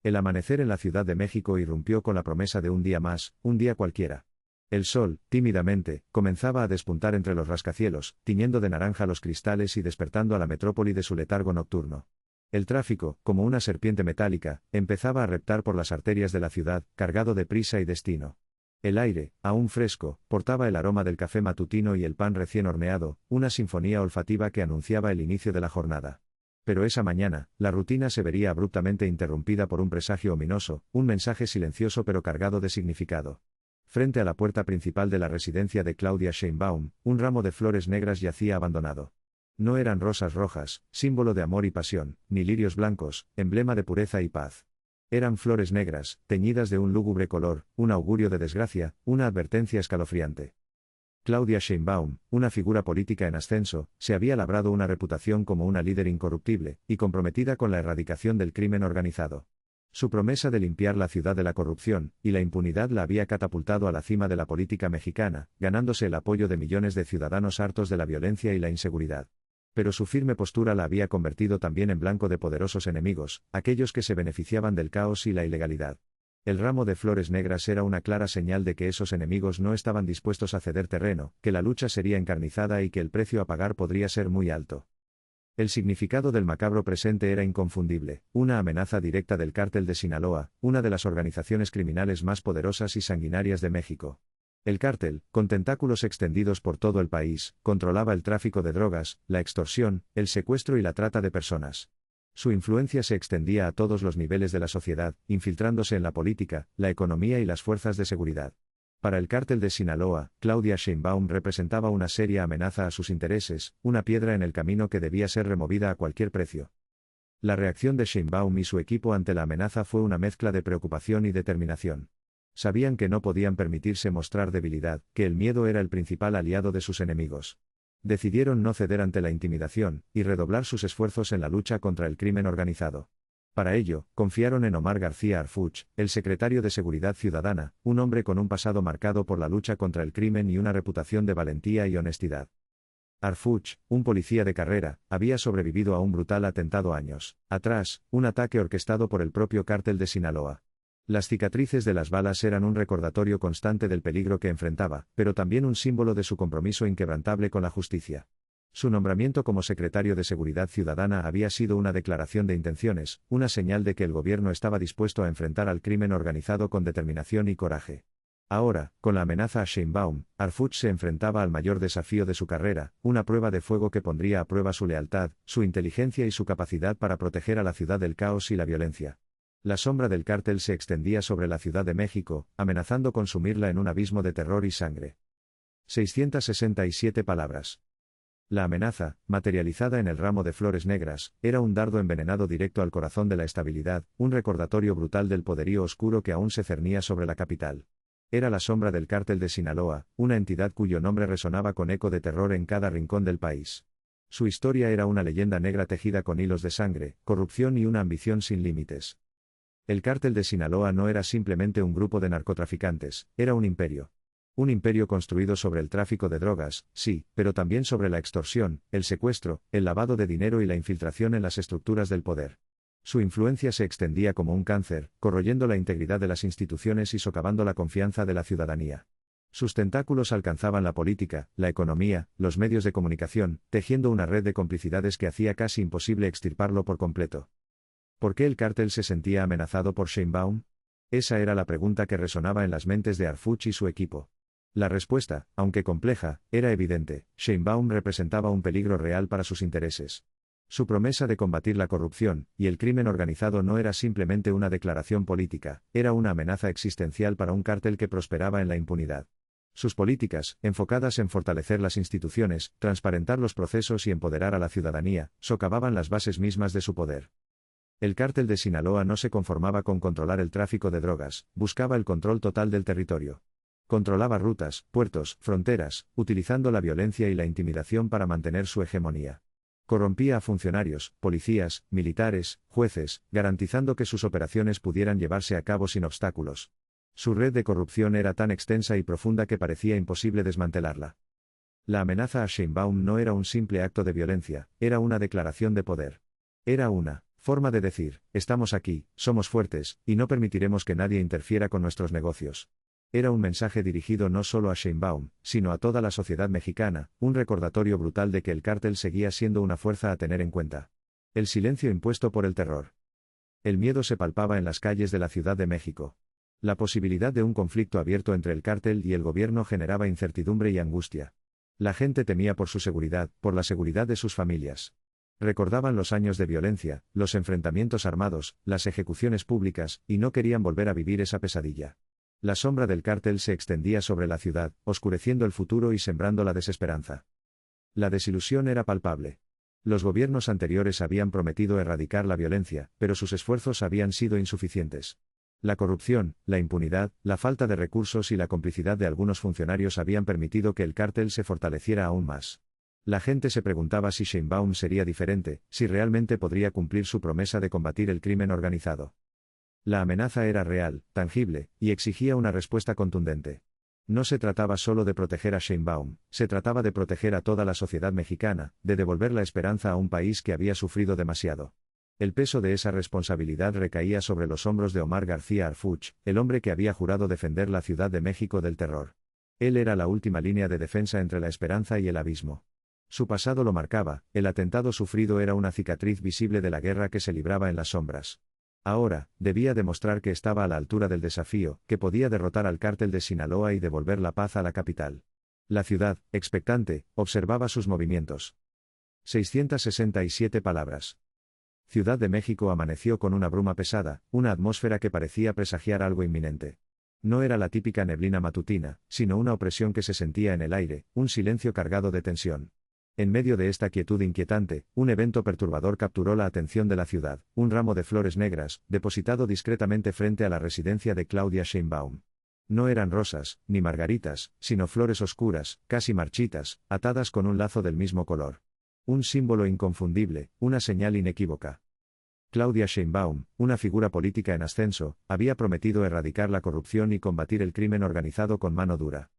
El amanecer en la Ciudad de México irrumpió con la promesa de un día más, un día cualquiera. El sol, tímidamente, comenzaba a despuntar entre los rascacielos, tiñendo de naranja los cristales y despertando a la metrópoli de su letargo nocturno. El tráfico, como una serpiente metálica, empezaba a reptar por las arterias de la ciudad, cargado de prisa y destino. El aire, aún fresco, portaba el aroma del café matutino y el pan recién horneado, una sinfonía olfativa que anunciaba el inicio de la jornada. Pero esa mañana, la rutina se vería abruptamente interrumpida por un presagio ominoso, un mensaje silencioso pero cargado de significado. Frente a la puerta principal de la residencia de Claudia Sheinbaum, un ramo de flores negras yacía abandonado. No eran rosas rojas, símbolo de amor y pasión, ni lirios blancos, emblema de pureza y paz. Eran flores negras, teñidas de un lúgubre color, un augurio de desgracia, una advertencia escalofriante. Claudia Sheinbaum, una figura política en ascenso, se había labrado una reputación como una líder incorruptible, y comprometida con la erradicación del crimen organizado. Su promesa de limpiar la ciudad de la corrupción y la impunidad la había catapultado a la cima de la política mexicana, ganándose el apoyo de millones de ciudadanos hartos de la violencia y la inseguridad. Pero su firme postura la había convertido también en blanco de poderosos enemigos, aquellos que se beneficiaban del caos y la ilegalidad. El ramo de flores negras era una clara señal de que esos enemigos no estaban dispuestos a ceder terreno, que la lucha sería encarnizada y que el precio a pagar podría ser muy alto. El significado del macabro presente era inconfundible, una amenaza directa del cártel de Sinaloa, una de las organizaciones criminales más poderosas y sanguinarias de México. El cártel, con tentáculos extendidos por todo el país, controlaba el tráfico de drogas, la extorsión, el secuestro y la trata de personas. Su influencia se extendía a todos los niveles de la sociedad, infiltrándose en la política, la economía y las fuerzas de seguridad. Para el cártel de Sinaloa, Claudia Sheinbaum representaba una seria amenaza a sus intereses, una piedra en el camino que debía ser removida a cualquier precio. La reacción de Sheinbaum y su equipo ante la amenaza fue una mezcla de preocupación y determinación. Sabían que no podían permitirse mostrar debilidad, que el miedo era el principal aliado de sus enemigos. Decidieron no ceder ante la intimidación, y redoblar sus esfuerzos en la lucha contra el crimen organizado. Para ello, confiaron en Omar García Harfuch, el secretario de Seguridad Ciudadana, un hombre con un pasado marcado por la lucha contra el crimen y una reputación de valentía y honestidad. Harfuch, un policía de carrera, había sobrevivido a un brutal atentado años atrás, un ataque orquestado por el propio cártel de Sinaloa. Las cicatrices de las balas eran un recordatorio constante del peligro que enfrentaba, pero también un símbolo de su compromiso inquebrantable con la justicia. Su nombramiento como secretario de Seguridad Ciudadana había sido una declaración de intenciones, una señal de que el gobierno estaba dispuesto a enfrentar al crimen organizado con determinación y coraje. Ahora, con la amenaza a Sheinbaum, Harfuch se enfrentaba al mayor desafío de su carrera, una prueba de fuego que pondría a prueba su lealtad, su inteligencia y su capacidad para proteger a la ciudad del caos y la violencia. La sombra del cártel se extendía sobre la Ciudad de México, amenazando con sumirla en un abismo de terror y sangre. 667 palabras. La amenaza, materializada en el ramo de flores negras, era un dardo envenenado directo al corazón de la estabilidad, un recordatorio brutal del poderío oscuro que aún se cernía sobre la capital. Era la sombra del cártel de Sinaloa, una entidad cuyo nombre resonaba con eco de terror en cada rincón del país. Su historia era una leyenda negra tejida con hilos de sangre, corrupción y una ambición sin límites. El cártel de Sinaloa no era simplemente un grupo de narcotraficantes, era un imperio. Un imperio construido sobre el tráfico de drogas, sí, pero también sobre la extorsión, el secuestro, el lavado de dinero y la infiltración en las estructuras del poder. Su influencia se extendía como un cáncer, corroyendo la integridad de las instituciones y socavando la confianza de la ciudadanía. Sus tentáculos alcanzaban la política, la economía, los medios de comunicación, tejiendo una red de complicidades que hacía casi imposible extirparlo por completo. ¿Por qué el cártel se sentía amenazado por Sheinbaum? Esa era la pregunta que resonaba en las mentes de Harfuch y su equipo. La respuesta, aunque compleja, era evidente: Sheinbaum representaba un peligro real para sus intereses. Su promesa de combatir la corrupción y el crimen organizado no era simplemente una declaración política, era una amenaza existencial para un cártel que prosperaba en la impunidad. Sus políticas, enfocadas en fortalecer las instituciones, transparentar los procesos y empoderar a la ciudadanía, socavaban las bases mismas de su poder. El cártel de Sinaloa no se conformaba con controlar el tráfico de drogas, buscaba el control total del territorio. Controlaba rutas, puertos, fronteras, utilizando la violencia y la intimidación para mantener su hegemonía. Corrompía a funcionarios, policías, militares, jueces, garantizando que sus operaciones pudieran llevarse a cabo sin obstáculos. Su red de corrupción era tan extensa y profunda que parecía imposible desmantelarla. La amenaza a Sheinbaum no era un simple acto de violencia, era una declaración de poder. Era una Forma de decir, estamos aquí, somos fuertes, y no permitiremos que nadie interfiera con nuestros negocios. Era un mensaje dirigido no solo a Sheinbaum, sino a toda la sociedad mexicana, un recordatorio brutal de que el cártel seguía siendo una fuerza a tener en cuenta. El silencio impuesto por el terror. El miedo se palpaba en las calles de la Ciudad de México. La posibilidad de un conflicto abierto entre el cártel y el gobierno generaba incertidumbre y angustia. La gente temía por su seguridad, por la seguridad de sus familias. Recordaban los años de violencia, los enfrentamientos armados, las ejecuciones públicas, y no querían volver a vivir esa pesadilla. La sombra del cártel se extendía sobre la ciudad, oscureciendo el futuro y sembrando la desesperanza. La desilusión era palpable. Los gobiernos anteriores habían prometido erradicar la violencia, pero sus esfuerzos habían sido insuficientes. La corrupción, la impunidad, la falta de recursos y la complicidad de algunos funcionarios habían permitido que el cártel se fortaleciera aún más. La gente se preguntaba si Sheinbaum sería diferente, si realmente podría cumplir su promesa de combatir el crimen organizado. La amenaza era real, tangible, y exigía una respuesta contundente. No se trataba solo de proteger a Sheinbaum, se trataba de proteger a toda la sociedad mexicana, de devolver la esperanza a un país que había sufrido demasiado. El peso de esa responsabilidad recaía sobre los hombros de Omar García Harfuch, el hombre que había jurado defender la Ciudad de México del terror. Él era la última línea de defensa entre la esperanza y el abismo. Su pasado lo marcaba, el atentado sufrido era una cicatriz visible de la guerra que se libraba en las sombras. Ahora, debía demostrar que estaba a la altura del desafío, que podía derrotar al cártel de Sinaloa y devolver la paz a la capital. La ciudad, expectante, observaba sus movimientos. 667 palabras. Ciudad de México amaneció con una bruma pesada, una atmósfera que parecía presagiar algo inminente. No era la típica neblina matutina, sino una opresión que se sentía en el aire, un silencio cargado de tensión. En medio de esta quietud inquietante, un evento perturbador capturó la atención de la ciudad, un ramo de flores negras, depositado discretamente frente a la residencia de Claudia Sheinbaum. No eran rosas, ni margaritas, sino flores oscuras, casi marchitas, atadas con un lazo del mismo color. Un símbolo inconfundible, una señal inequívoca. Claudia Sheinbaum, una figura política en ascenso, había prometido erradicar la corrupción y combatir el crimen organizado con mano dura.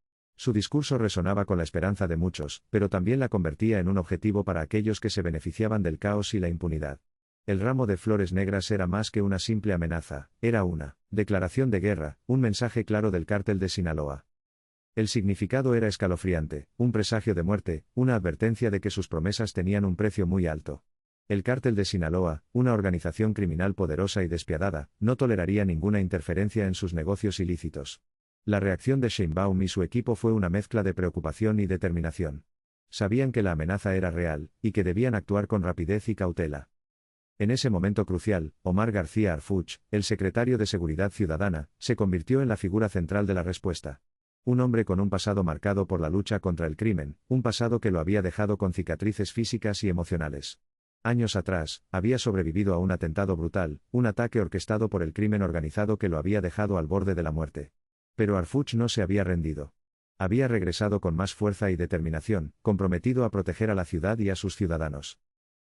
Su discurso resonaba con la esperanza de muchos, pero también la convertía en un objetivo para aquellos que se beneficiaban del caos y la impunidad. El ramo de flores negras era más que una simple amenaza, era una declaración de guerra, un mensaje claro del cártel de Sinaloa. El significado era escalofriante, un presagio de muerte, una advertencia de que sus promesas tenían un precio muy alto. El cártel de Sinaloa, una organización criminal poderosa y despiadada, no toleraría ninguna interferencia en sus negocios ilícitos. La reacción de Sheinbaum y su equipo fue una mezcla de preocupación y determinación. Sabían que la amenaza era real, y que debían actuar con rapidez y cautela. En ese momento crucial, Omar García Harfuch, el secretario de Seguridad Ciudadana, se convirtió en la figura central de la respuesta. Un hombre con un pasado marcado por la lucha contra el crimen, un pasado que lo había dejado con cicatrices físicas y emocionales. Años atrás, había sobrevivido a un atentado brutal, un ataque orquestado por el crimen organizado que lo había dejado al borde de la muerte. Pero Harfuch no se había rendido. Había regresado con más fuerza y determinación, comprometido a proteger a la ciudad y a sus ciudadanos.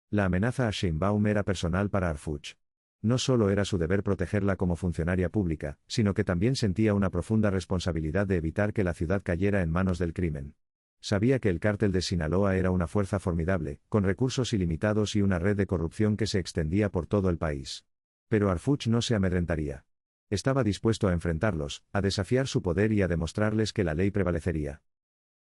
La amenaza a Sheinbaum era personal para Harfuch. No solo era su deber protegerla como funcionaria pública, sino que también sentía una profunda responsabilidad de evitar que la ciudad cayera en manos del crimen. Sabía que el cártel de Sinaloa era una fuerza formidable, con recursos ilimitados y una red de corrupción que se extendía por todo el país. Pero Harfuch no se amedrentaría. Estaba dispuesto a enfrentarlos, a desafiar su poder y a demostrarles que la ley prevalecería.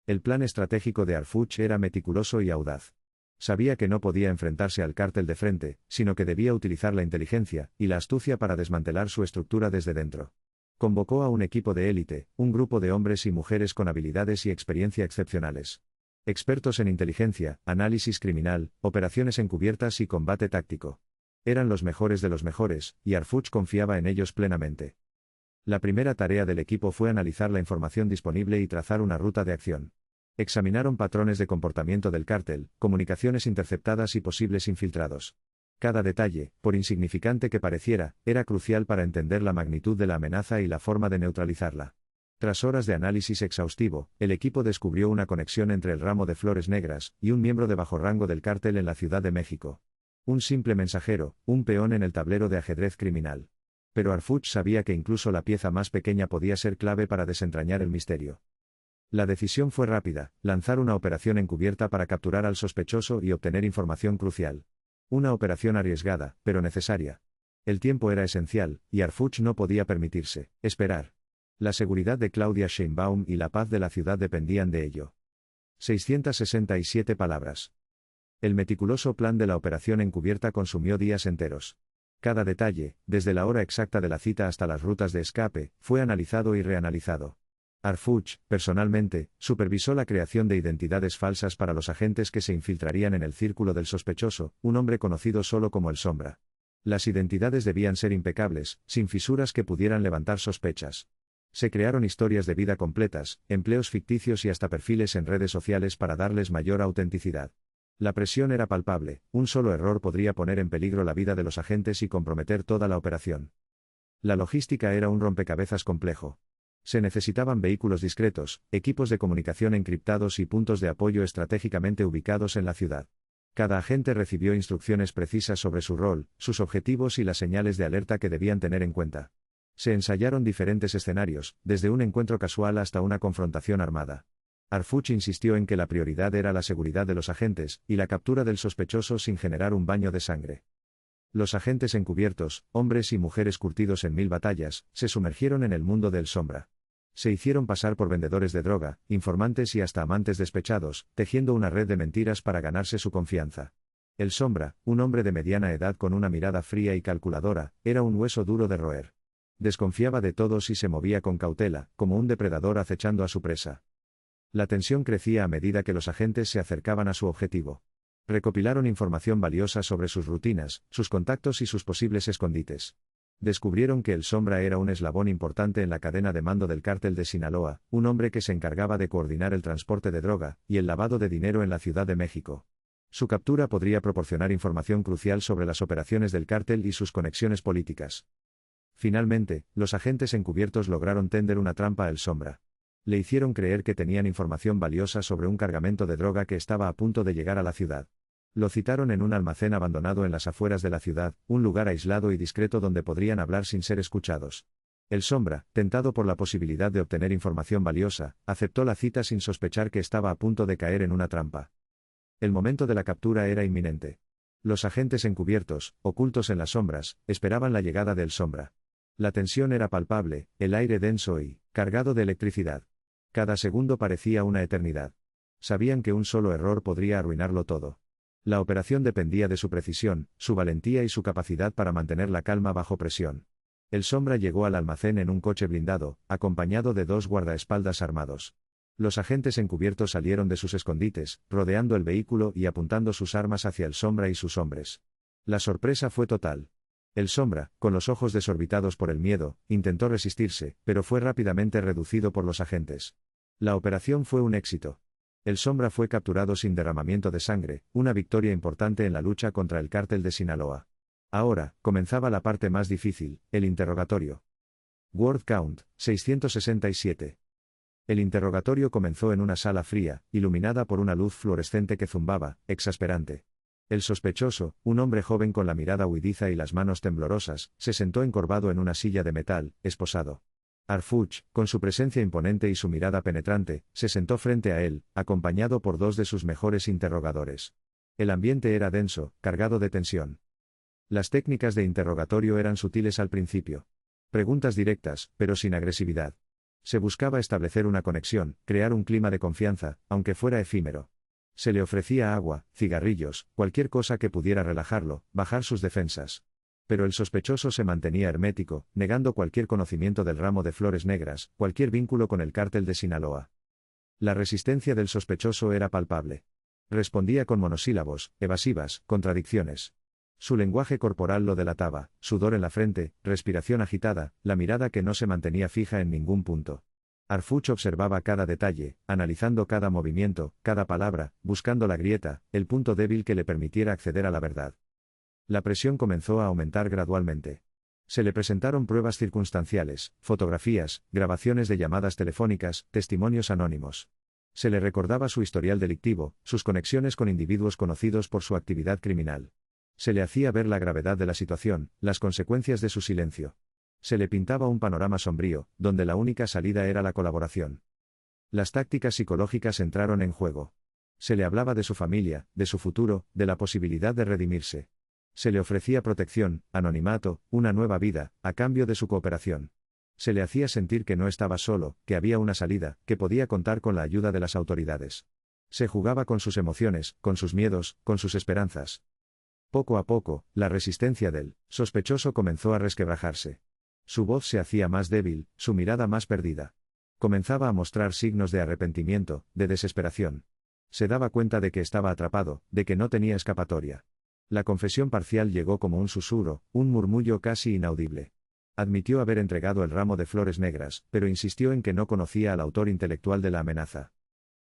El plan estratégico de Harfuch era meticuloso y audaz. Sabía que no podía enfrentarse al cártel de frente, sino que debía utilizar la inteligencia y la astucia para desmantelar su estructura desde dentro. Convocó a un equipo de élite, un grupo de hombres y mujeres con habilidades y experiencia excepcionales. Expertos en inteligencia, análisis criminal, operaciones encubiertas y combate táctico. Eran los mejores de los mejores, y Harfuch confiaba en ellos plenamente. La primera tarea del equipo fue analizar la información disponible y trazar una ruta de acción. Examinaron patrones de comportamiento del cártel, comunicaciones interceptadas y posibles infiltrados. Cada detalle, por insignificante que pareciera, era crucial para entender la magnitud de la amenaza y la forma de neutralizarla. Tras horas de análisis exhaustivo, el equipo descubrió una conexión entre el ramo de flores negras y un miembro de bajo rango del cártel en la Ciudad de México. Un simple mensajero, un peón en el tablero de ajedrez criminal. Pero Harfuch sabía que incluso la pieza más pequeña podía ser clave para desentrañar el misterio. La decisión fue rápida, lanzar una operación encubierta para capturar al sospechoso y obtener información crucial. Una operación arriesgada, pero necesaria. El tiempo era esencial, y Harfuch no podía permitirse esperar. La seguridad de Claudia Sheinbaum y la paz de la ciudad dependían de ello. 667 palabras. El meticuloso plan de la operación encubierta consumió días enteros. Cada detalle, desde la hora exacta de la cita hasta las rutas de escape, fue analizado y reanalizado. Harfuch, personalmente, supervisó la creación de identidades falsas para los agentes que se infiltrarían en el círculo del sospechoso, un hombre conocido solo como el Sombra. Las identidades debían ser impecables, sin fisuras que pudieran levantar sospechas. Se crearon historias de vida completas, empleos ficticios y hasta perfiles en redes sociales para darles mayor autenticidad. La presión era palpable, un solo error podría poner en peligro la vida de los agentes y comprometer toda la operación. La logística era un rompecabezas complejo. Se necesitaban vehículos discretos, equipos de comunicación encriptados y puntos de apoyo estratégicamente ubicados en la ciudad. Cada agente recibió instrucciones precisas sobre su rol, sus objetivos y las señales de alerta que debían tener en cuenta. Se ensayaron diferentes escenarios, desde un encuentro casual hasta una confrontación armada. Harfuch insistió en que la prioridad era la seguridad de los agentes, y la captura del sospechoso sin generar un baño de sangre. Los agentes encubiertos, hombres y mujeres curtidos en 1000 batallas, se sumergieron en el mundo del Sombra. Se hicieron pasar por vendedores de droga, informantes y hasta amantes despechados, tejiendo una red de mentiras para ganarse su confianza. El Sombra, un hombre de mediana edad con una mirada fría y calculadora, era un hueso duro de roer. Desconfiaba de todos y se movía con cautela, como un depredador acechando a su presa. La tensión crecía a medida que los agentes se acercaban a su objetivo. Recopilaron información valiosa sobre sus rutinas, sus contactos y sus posibles escondites. Descubrieron que el Sombra era un eslabón importante en la cadena de mando del cártel de Sinaloa, un hombre que se encargaba de coordinar el transporte de droga y el lavado de dinero en la Ciudad de México. Su captura podría proporcionar información crucial sobre las operaciones del cártel y sus conexiones políticas. Finalmente, los agentes encubiertos lograron tender una trampa al Sombra. Le hicieron creer que tenían información valiosa sobre un cargamento de droga que estaba a punto de llegar a la ciudad. Lo citaron en un almacén abandonado en las afueras de la ciudad, un lugar aislado y discreto donde podrían hablar sin ser escuchados. El Sombra, tentado por la posibilidad de obtener información valiosa, aceptó la cita sin sospechar que estaba a punto de caer en una trampa. El momento de la captura era inminente. Los agentes encubiertos, ocultos en las sombras, esperaban la llegada del Sombra. La tensión era palpable, el aire denso y cargado de electricidad. Cada segundo parecía una eternidad. Sabían que un solo error podría arruinarlo todo. La operación dependía de su precisión, su valentía y su capacidad para mantener la calma bajo presión. El Sombra llegó al almacén en un coche blindado, acompañado de 2 guardaespaldas armados. Los agentes encubiertos salieron de sus escondites, rodeando el vehículo y apuntando sus armas hacia el Sombra y sus hombres. La sorpresa fue total. El Sombra, con los ojos desorbitados por el miedo, intentó resistirse, pero fue rápidamente reducido por los agentes. La operación fue un éxito. El Sombra fue capturado sin derramamiento de sangre, una victoria importante en la lucha contra el cártel de Sinaloa. Ahora, comenzaba la parte más difícil, el interrogatorio. Word count, 667. El interrogatorio comenzó en una sala fría, iluminada por una luz fluorescente que zumbaba, exasperante. El sospechoso, un hombre joven con la mirada huidiza y las manos temblorosas, se sentó encorvado en una silla de metal, esposado. Harfuch, con su presencia imponente y su mirada penetrante, se sentó frente a él, acompañado por 2 de sus mejores interrogadores. El ambiente era denso, cargado de tensión. Las técnicas de interrogatorio eran sutiles al principio. Preguntas directas, pero sin agresividad. Se buscaba establecer una conexión, crear un clima de confianza, aunque fuera efímero. Se le ofrecía agua, cigarrillos, cualquier cosa que pudiera relajarlo, bajar sus defensas. Pero el sospechoso se mantenía hermético, negando cualquier conocimiento del ramo de flores negras, cualquier vínculo con el cártel de Sinaloa. La resistencia del sospechoso era palpable. Respondía con monosílabos, evasivas, contradicciones. Su lenguaje corporal lo delataba, sudor en la frente, respiración agitada, la mirada que no se mantenía fija en ningún punto. Harfuch observaba cada detalle, analizando cada movimiento, cada palabra, buscando la grieta, el punto débil que le permitiera acceder a la verdad. La presión comenzó a aumentar gradualmente. Se le presentaron pruebas circunstanciales, fotografías, grabaciones de llamadas telefónicas, testimonios anónimos. Se le recordaba su historial delictivo, sus conexiones con individuos conocidos por su actividad criminal. Se le hacía ver la gravedad de la situación, las consecuencias de su silencio. Se le pintaba un panorama sombrío, donde la única salida era la colaboración. Las tácticas psicológicas entraron en juego. Se le hablaba de su familia, de su futuro, de la posibilidad de redimirse. Se le ofrecía protección, anonimato, una nueva vida, a cambio de su cooperación. Se le hacía sentir que no estaba solo, que había una salida, que podía contar con la ayuda de las autoridades. Se jugaba con sus emociones, con sus miedos, con sus esperanzas. Poco a poco, la resistencia del sospechoso comenzó a resquebrajarse. Su voz se hacía más débil, su mirada más perdida. Comenzaba a mostrar signos de arrepentimiento, de desesperación. Se daba cuenta de que estaba atrapado, de que no tenía escapatoria. La confesión parcial llegó como un susurro, un murmullo casi inaudible. Admitió haber entregado el ramo de flores negras, pero insistió en que no conocía al autor intelectual de la amenaza.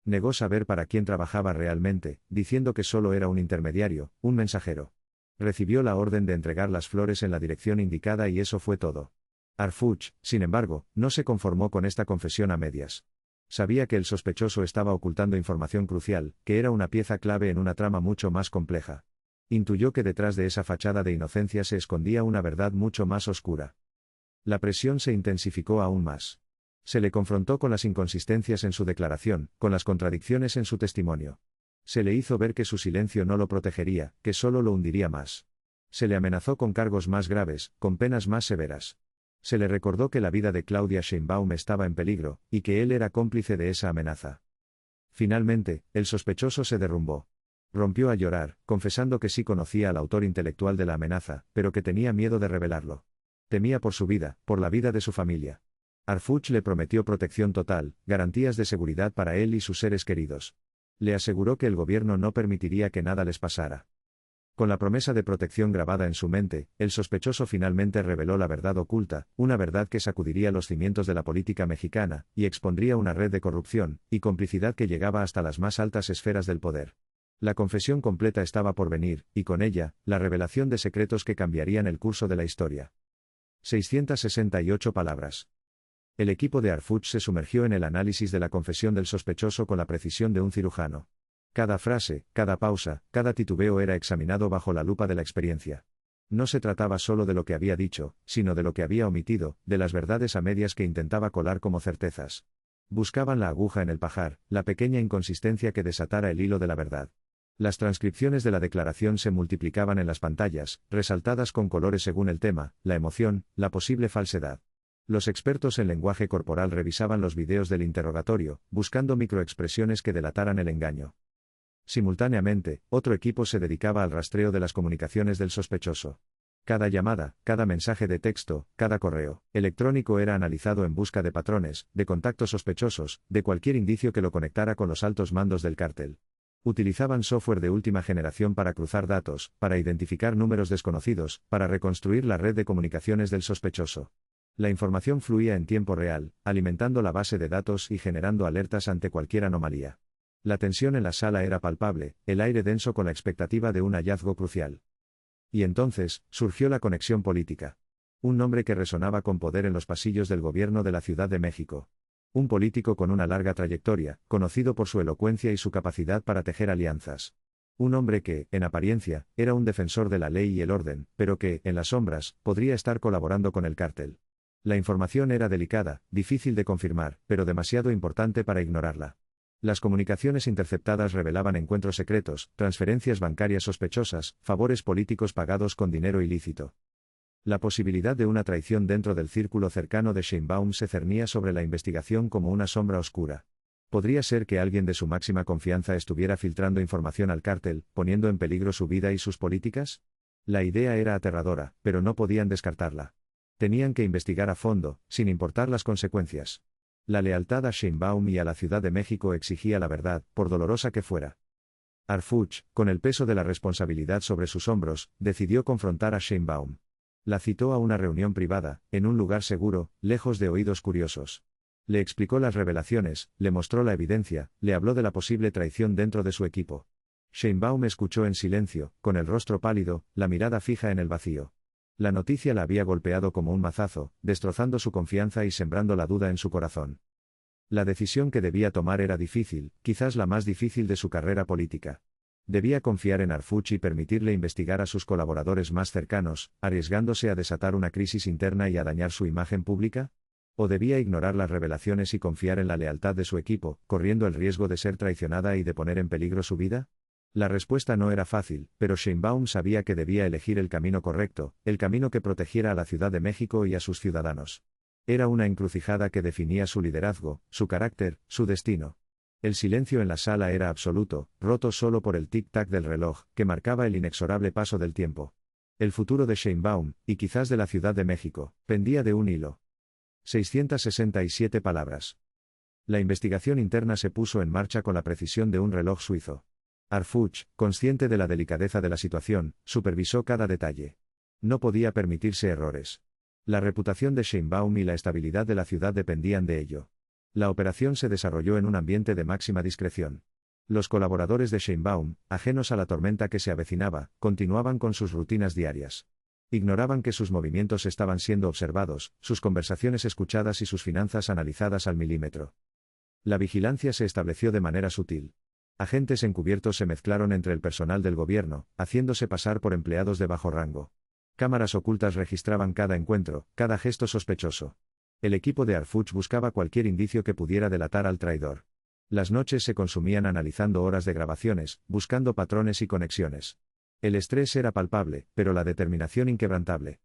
Negó saber para quién trabajaba realmente, diciendo que solo era un intermediario, un mensajero. Recibió la orden de entregar las flores en la dirección indicada y eso fue todo. Harfuch, sin embargo, no se conformó con esta confesión a medias. Sabía que el sospechoso estaba ocultando información crucial, que era una pieza clave en una trama mucho más compleja. Intuyó que detrás de esa fachada de inocencia se escondía una verdad mucho más oscura. La presión se intensificó aún más. Se le confrontó con las inconsistencias en su declaración, con las contradicciones en su testimonio. Se le hizo ver que su silencio no lo protegería, que solo lo hundiría más. Se le amenazó con cargos más graves, con penas más severas. Se le recordó que la vida de Claudia Sheinbaum estaba en peligro, y que él era cómplice de esa amenaza. Finalmente, el sospechoso se derrumbó. Rompió a llorar, confesando que sí conocía al autor intelectual de la amenaza, pero que tenía miedo de revelarlo. Temía por su vida, por la vida de su familia. Harfuch le prometió protección total, garantías de seguridad para él y sus seres queridos. Le aseguró que el gobierno no permitiría que nada les pasara. Con la promesa de protección grabada en su mente, el sospechoso finalmente reveló la verdad oculta, una verdad que sacudiría los cimientos de la política mexicana, y expondría una red de corrupción y complicidad que llegaba hasta las más altas esferas del poder. La confesión completa estaba por venir, y con ella, la revelación de secretos que cambiarían el curso de la historia. 668 palabras. El equipo de Harfuch se sumergió en el análisis de la confesión del sospechoso con la precisión de un cirujano. Cada frase, cada pausa, cada titubeo era examinado bajo la lupa de la experiencia. No se trataba solo de lo que había dicho, sino de lo que había omitido, de las verdades a medias que intentaba colar como certezas. Buscaban la aguja en el pajar, la pequeña inconsistencia que desatara el hilo de la verdad. Las transcripciones de la declaración se multiplicaban en las pantallas, resaltadas con colores según el tema, la emoción, la posible falsedad. Los expertos en lenguaje corporal revisaban los videos del interrogatorio, buscando microexpresiones que delataran el engaño. Simultáneamente, otro equipo se dedicaba al rastreo de las comunicaciones del sospechoso. Cada llamada, cada mensaje de texto, cada correo electrónico era analizado en busca de patrones, de contactos sospechosos, de cualquier indicio que lo conectara con los altos mandos del cártel. Utilizaban software de última generación para cruzar datos, para identificar números desconocidos, para reconstruir la red de comunicaciones del sospechoso. La información fluía en tiempo real, alimentando la base de datos y generando alertas ante cualquier anomalía. La tensión en la sala era palpable, el aire denso con la expectativa de un hallazgo crucial. Y entonces, surgió la conexión política. Un nombre que resonaba con poder en los pasillos del gobierno de la Ciudad de México. Un político con una larga trayectoria, conocido por su elocuencia y su capacidad para tejer alianzas. Un hombre que, en apariencia, era un defensor de la ley y el orden, pero que, en las sombras, podría estar colaborando con el cártel. La información era delicada, difícil de confirmar, pero demasiado importante para ignorarla. Las comunicaciones interceptadas revelaban encuentros secretos, transferencias bancarias sospechosas, favores políticos pagados con dinero ilícito. La posibilidad de una traición dentro del círculo cercano de Sheinbaum se cernía sobre la investigación como una sombra oscura. ¿Podría ser que alguien de su máxima confianza estuviera filtrando información al cártel, poniendo en peligro su vida y sus políticas? La idea era aterradora, pero no podían descartarla. Tenían que investigar a fondo, sin importar las consecuencias. La lealtad a Sheinbaum y a la Ciudad de México exigía la verdad, por dolorosa que fuera. Harfuch, con el peso de la responsabilidad sobre sus hombros, decidió confrontar a Sheinbaum. La citó a una reunión privada, en un lugar seguro, lejos de oídos curiosos. Le explicó las revelaciones, le mostró la evidencia, le habló de la posible traición dentro de su equipo. Sheinbaum escuchó en silencio, con el rostro pálido, la mirada fija en el vacío. La noticia la había golpeado como un mazazo, destrozando su confianza y sembrando la duda en su corazón. La decisión que debía tomar era difícil, quizás la más difícil de su carrera política. Debía confiar en Harfuch y permitirle investigar a sus colaboradores más cercanos, arriesgándose a desatar una crisis interna y a dañar su imagen pública. ¿O debía ignorar las revelaciones y confiar en la lealtad de su equipo, corriendo el riesgo de ser traicionada y de poner en peligro su vida? La respuesta no era fácil, pero Sheinbaum sabía que debía elegir el camino correcto, el camino que protegiera a la Ciudad de México y a sus ciudadanos. Era una encrucijada que definía su liderazgo, su carácter, su destino. El silencio en la sala era absoluto, roto solo por el tic-tac del reloj, que marcaba el inexorable paso del tiempo. El futuro de Sheinbaum, y quizás de la Ciudad de México, pendía de un hilo. 667 palabras. La investigación interna se puso en marcha con la precisión de un reloj suizo. Harfuch, consciente de la delicadeza de la situación, supervisó cada detalle. No podía permitirse errores. La reputación de Sheinbaum y la estabilidad de la ciudad dependían de ello. La operación se desarrolló en un ambiente de máxima discreción. Los colaboradores de Sheinbaum, ajenos a la tormenta que se avecinaba, continuaban con sus rutinas diarias. Ignoraban que sus movimientos estaban siendo observados, sus conversaciones escuchadas y sus finanzas analizadas al milímetro. La vigilancia se estableció de manera sutil. Agentes encubiertos se mezclaron entre el personal del gobierno, haciéndose pasar por empleados de bajo rango. Cámaras ocultas registraban cada encuentro, cada gesto sospechoso. El equipo de Harfuch buscaba cualquier indicio que pudiera delatar al traidor. Las noches se consumían analizando horas de grabaciones, buscando patrones y conexiones. El estrés era palpable, pero la determinación inquebrantable.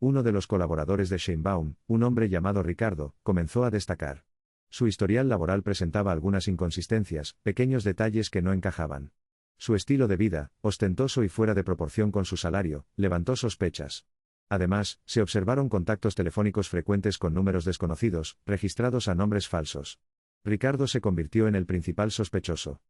Uno de los colaboradores de Sheinbaum, un hombre llamado Ricardo, comenzó a destacar. Su historial laboral presentaba algunas inconsistencias, pequeños detalles que no encajaban. Su estilo de vida, ostentoso y fuera de proporción con su salario, levantó sospechas. Además, se observaron contactos telefónicos frecuentes con números desconocidos, registrados a nombres falsos. Ricardo se convirtió en el principal sospechoso.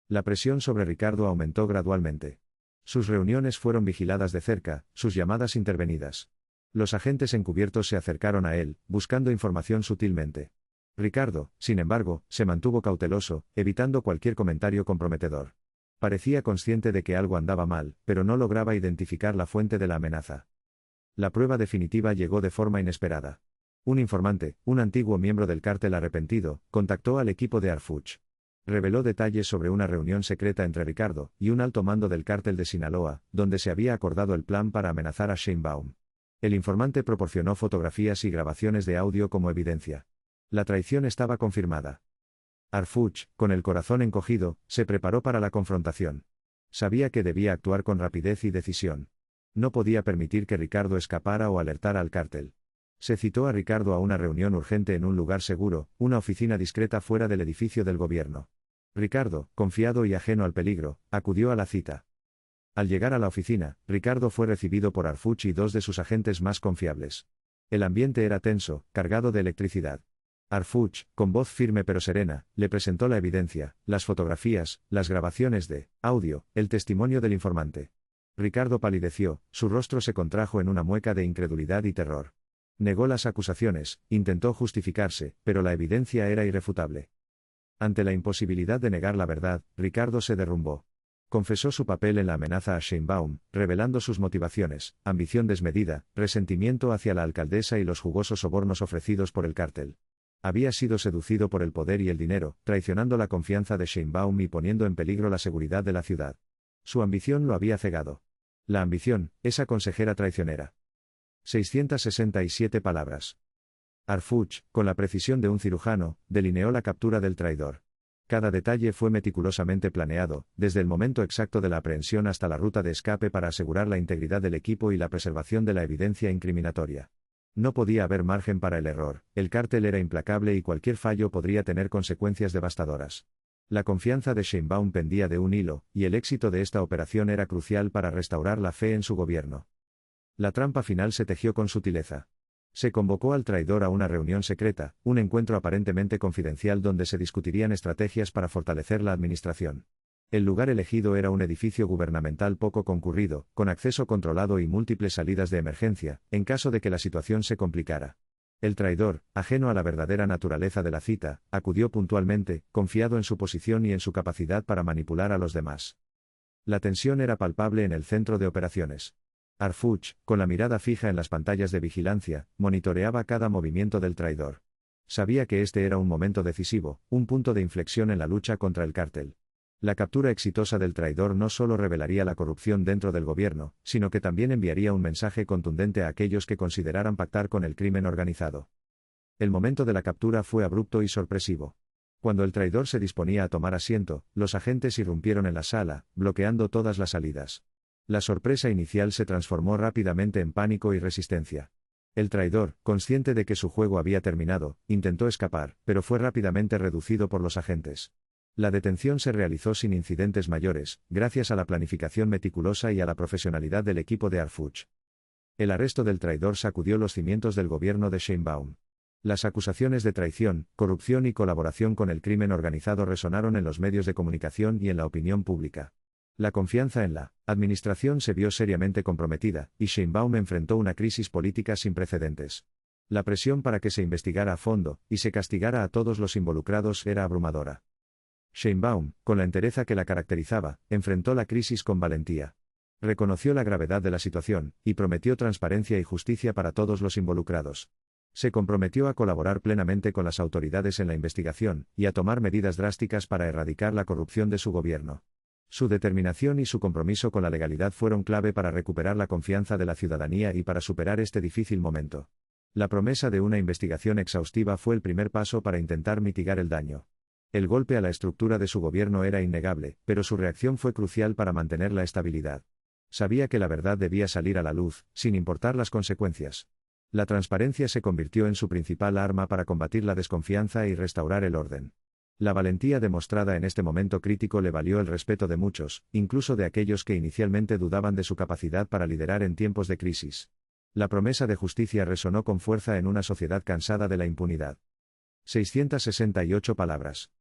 La presión sobre Ricardo aumentó gradualmente. Sus reuniones fueron vigiladas de cerca, sus llamadas intervenidas. Los agentes encubiertos se acercaron a él, buscando información sutilmente. Ricardo, sin embargo, se mantuvo cauteloso, evitando cualquier comentario comprometedor. Parecía consciente de que algo andaba mal, pero no lograba identificar la fuente de la amenaza. La prueba definitiva llegó de forma inesperada. Un informante, un antiguo miembro del cártel arrepentido, contactó al equipo de Harfuch. Reveló detalles sobre una reunión secreta entre Ricardo y un alto mando del cártel de Sinaloa, donde se había acordado el plan para amenazar a Sheinbaum. El informante proporcionó fotografías y grabaciones de audio como evidencia. La traición estaba confirmada. Harfuch, con el corazón encogido, se preparó para la confrontación. Sabía que debía actuar con rapidez y decisión. No podía permitir que Ricardo escapara o alertara al cártel. Se citó a Ricardo a una reunión urgente en un lugar seguro, una oficina discreta fuera del edificio del gobierno. Ricardo, confiado y ajeno al peligro, acudió a la cita. Al llegar a la oficina, Ricardo fue recibido por Harfuch y dos de sus agentes más confiables. El ambiente era tenso, cargado de electricidad. Harfuch, con voz firme pero serena, le presentó la evidencia, las fotografías, las grabaciones de audio, el testimonio del informante. Ricardo palideció, su rostro se contrajo en una mueca de incredulidad y terror. Negó las acusaciones, intentó justificarse, pero la evidencia era irrefutable. Ante la imposibilidad de negar la verdad, Ricardo se derrumbó. Confesó su papel en la amenaza a Sheinbaum, revelando sus motivaciones, ambición desmedida, resentimiento hacia la alcaldesa y los jugosos sobornos ofrecidos por el cártel. Había sido seducido por el poder y el dinero, traicionando la confianza de Sheinbaum y poniendo en peligro la seguridad de la ciudad. Su ambición lo había cegado. La ambición, esa consejera traicionera. 667 palabras. Harfuch, con la precisión de un cirujano, delineó la captura del traidor. Cada detalle fue meticulosamente planeado, desde el momento exacto de la aprehensión hasta la ruta de escape para asegurar la integridad del equipo y la preservación de la evidencia incriminatoria. No podía haber margen para el error, el cártel era implacable y cualquier fallo podría tener consecuencias devastadoras. La confianza de Sheinbaum pendía de un hilo, y el éxito de esta operación era crucial para restaurar la fe en su gobierno. La trampa final se tejió con sutileza. Se convocó al traidor a una reunión secreta, un encuentro aparentemente confidencial donde se discutirían estrategias para fortalecer la administración. El lugar elegido era un edificio gubernamental poco concurrido, con acceso controlado y múltiples salidas de emergencia, en caso de que la situación se complicara. El traidor, ajeno a la verdadera naturaleza de la cita, acudió puntualmente, confiado en su posición y en su capacidad para manipular a los demás. La tensión era palpable en el centro de operaciones. Harfuch, con la mirada fija en las pantallas de vigilancia, monitoreaba cada movimiento del traidor. Sabía que este era un momento decisivo, un punto de inflexión en la lucha contra el cártel. La captura exitosa del traidor no solo revelaría la corrupción dentro del gobierno, sino que también enviaría un mensaje contundente a aquellos que consideraran pactar con el crimen organizado. El momento de la captura fue abrupto y sorpresivo. Cuando el traidor se disponía a tomar asiento, los agentes irrumpieron en la sala, bloqueando todas las salidas. La sorpresa inicial se transformó rápidamente en pánico y resistencia. El traidor, consciente de que su juego había terminado, intentó escapar, pero fue rápidamente reducido por los agentes. La detención se realizó sin incidentes mayores, gracias a la planificación meticulosa y a la profesionalidad del equipo de Harfuch. El arresto del traidor sacudió los cimientos del gobierno de Sheinbaum. Las acusaciones de traición, corrupción y colaboración con el crimen organizado resonaron en los medios de comunicación y en la opinión pública. La confianza en la administración se vio seriamente comprometida, y Sheinbaum enfrentó una crisis política sin precedentes. La presión para que se investigara a fondo, y se castigara a todos los involucrados era abrumadora. Sheinbaum, con la entereza que la caracterizaba, enfrentó la crisis con valentía. Reconoció la gravedad de la situación, y prometió transparencia y justicia para todos los involucrados. Se comprometió a colaborar plenamente con las autoridades en la investigación, y a tomar medidas drásticas para erradicar la corrupción de su gobierno. Su determinación y su compromiso con la legalidad fueron clave para recuperar la confianza de la ciudadanía y para superar este difícil momento. La promesa de una investigación exhaustiva fue el primer paso para intentar mitigar el daño. El golpe a la estructura de su gobierno era innegable, pero su reacción fue crucial para mantener la estabilidad. Sabía que la verdad debía salir a la luz, sin importar las consecuencias. La transparencia se convirtió en su principal arma para combatir la desconfianza y restaurar el orden. La valentía demostrada en este momento crítico le valió el respeto de muchos, incluso de aquellos que inicialmente dudaban de su capacidad para liderar en tiempos de crisis. La promesa de justicia resonó con fuerza en una sociedad cansada de la impunidad. 668 palabras.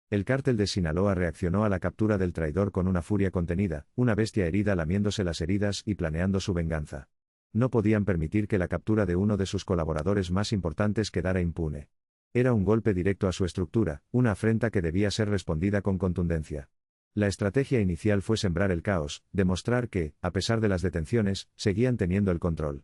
El cártel de Sinaloa reaccionó a la captura del traidor con una furia contenida, una bestia herida lamiéndose las heridas y planeando su venganza. No podían permitir que la captura de uno de sus colaboradores más importantes quedara impune. Era un golpe directo a su estructura, una afrenta que debía ser respondida con contundencia. La estrategia inicial fue sembrar el caos, demostrar que, a pesar de las detenciones, seguían teniendo el control.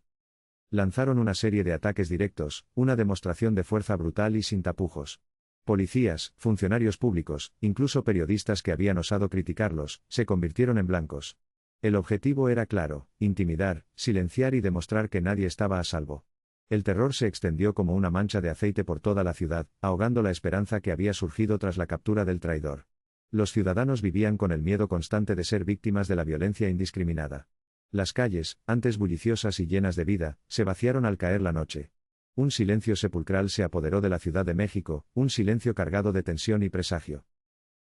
Lanzaron una serie de ataques directos, una demostración de fuerza brutal y sin tapujos. Policías, funcionarios públicos, incluso periodistas que habían osado criticarlos, se convirtieron en blancos. El objetivo era claro: intimidar, silenciar y demostrar que nadie estaba a salvo. El terror se extendió como una mancha de aceite por toda la ciudad, ahogando la esperanza que había surgido tras la captura del traidor. Los ciudadanos vivían con el miedo constante de ser víctimas de la violencia indiscriminada. Las calles, antes bulliciosas y llenas de vida, se vaciaron al caer la noche. Un silencio sepulcral se apoderó de la Ciudad de México, un silencio cargado de tensión y presagio.